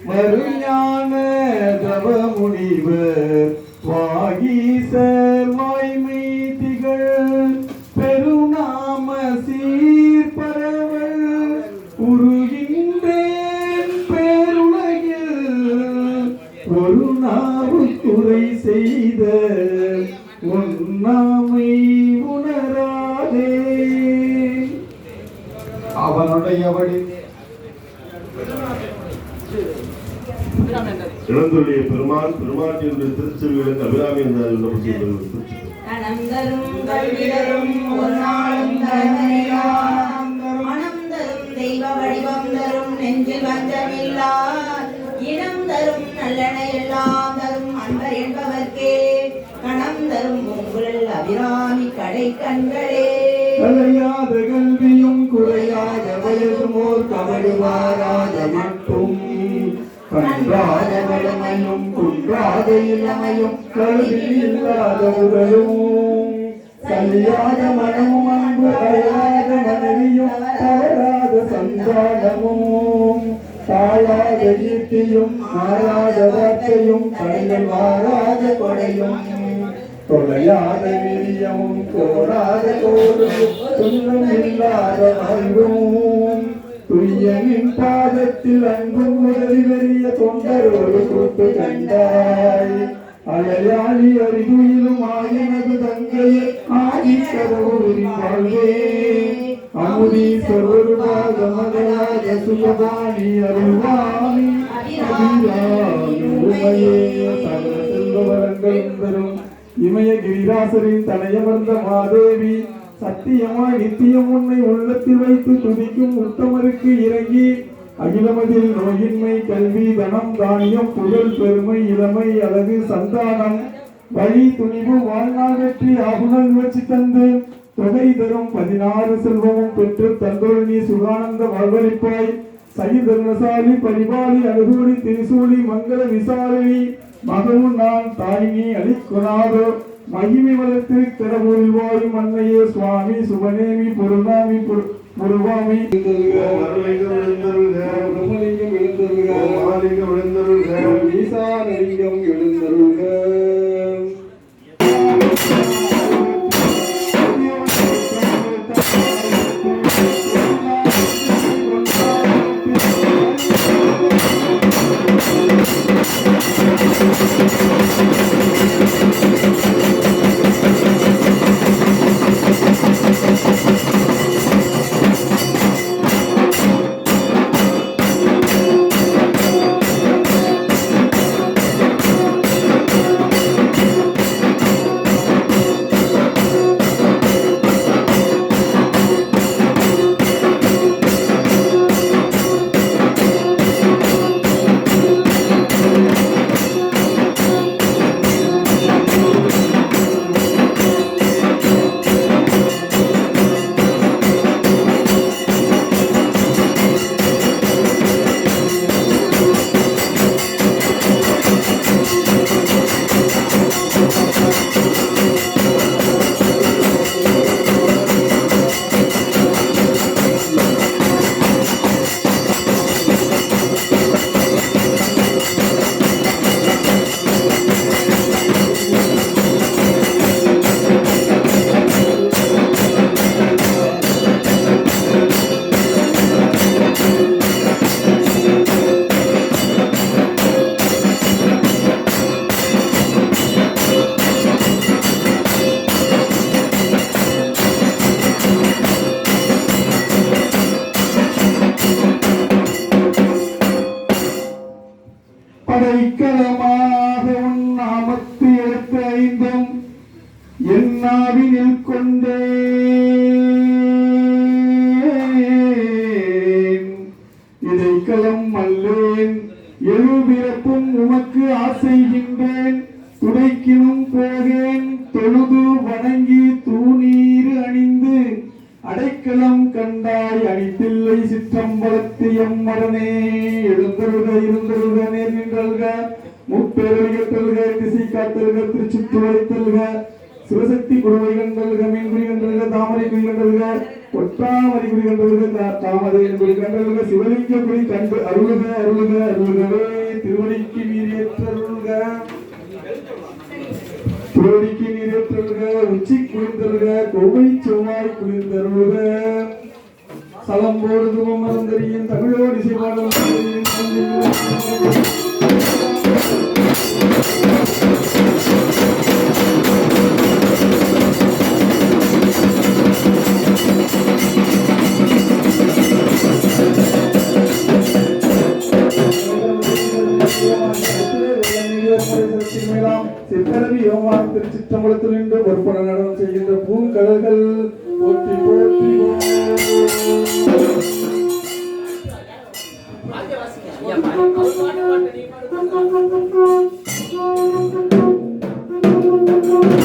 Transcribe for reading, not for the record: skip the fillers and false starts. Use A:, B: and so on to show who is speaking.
A: வருஞான தவ முனிவர் வாகீசர் வாய்மை திகழ் பெருநாம சீர்பரவல் உருகின்றேன் பேருலகில் ஒரு நாவுக்குறை செய்த உன்னாமை உணராதே. அவனுடைய வழி
B: இளந்தொழிய பெருமான் பெருமாட்டியுடைய திருச்செல்விகளுக்கு அபிராமி என்றார்.
C: தெய்வ வடிவம் தரும் நெஞ்சில் வஞ்சமில்லா இனம் தரும் நல்லென எல்லாம் தரும் அன்பர் என்பவர்க்கே கணம் தரும் உங்கள் அபிராமி கடை கண்களே.
A: கலையாத கல்வியும் குறையாத வயதும் ஓர் கவடுவாராத மட்டும் கன்றாத வளமையும் குன்றாத இளமையும் கல்வி இல்லாத உடலும் சலியாத மனமும் அன்பு அழாத மனைவியும் தவறாத சந்தானமும் தாழாத ஈட்டியும் மாறாத வார்த்தையும் கடைகள் மாறாத கொடையும் தொலையாத வீரியமும் கோராத கோரும் துன்பம் இல்லாத வாழ்வும் துய்யனின் பாதத்தில் அன்பும் உதவி பெரிய தொண்டரோடு கூட்டு கண்டாய். அலையாளி அறிகுயிலும் ஆயினது தங்கையே ஆதிக்கதோரின் வாழ்வே அமுதீஸ்வரருடாக மகளாக சுயபாணி அருள்வாணி அபிராமியே சகல செல்வரங்களும் பெறும் இமய கிரிராசரின் தலையமர்ந்த மாதேவி சத்தியமாய் நித்தியம் உன்னை உள்ளத்தில் வைத்து துதிக்கும் உத்தமருக்கு இறங்கி அகிலமதில் நோயின்மை கல்வி தனம் தானியம் புகழ் பெருமை இளமை அழகு சந்தானம் வழி துணிவு வாழ்நாள் வெற்றி ஆகுணல் வச்சு தந்து தொகை தரும் 16 செல்வமும் பெற்று தந்தோள் நீ சுகானந்த வாழ்வழிப்பாய். சகிதர்ணசாலி பரிபாலி அழுகூடி திரிசூலி மங்கள விசாரணி மகவும் நான் தாயினி அளிக்கொணாதோ மகிமை வளர்த்து கடவுள் வாயும் அன்னையே சுவாமி சுபநேமி பொருளாமி பொருவாமி பிரம்மலிங்கம் எழுந்தருள்க ஈசானலிங்கம் எழுந்தருள்க. படைக்கலமாக உன் நாமத்து எழுத்து ஐந்தும் என் நாவினில் கொண்டேன். இடைக்கலம் அல்லேன் எழுபிறப்பும் உமக்கு ஆசைகின்றேன். துடைக்கினும் போகேன் தொழுது வணங்கி தூணீர் அணிந்து அடைக்கலம் கண்டாய் அணித்தில்லை சிற்றம்பலத்து எம்மடனே. எழுந்தருக இருந்தருக நேர் நின்றல்க முப்பேரொழிக தொல்க திசை காத்தல்க திருச்சுற்றுவலை தொல்க சிவசக்தி குருவை கண்டல்க மீன்குறி கண்டல்க தாமரை குறி கண்டல்க ஒட்டாமரை குறி கண்டல்க தாமரை குறி கண்டல்க சிவலிங்க குறி கண்டு அருளுக அருளுக அருளுகவே திருவடிக்கு நீரேற்றருள்க திருவடிக்கு நீரேற்றருள்க உச்சி குளிர்ந்தருள்க கோவை செவ்வாய் குளிர்ந்தருள்க சலம்போடு துவம் மறந்தறியின் தமிழோடு இசைப்பாடல் சித்தரவி யோகான் திருச்சிற்றம்பலத்தில் நின்று பொறுப்பன நடனம் செய்கின்ற பூங்கடல்கள் போற்றி போற்றி
D: பாட்டு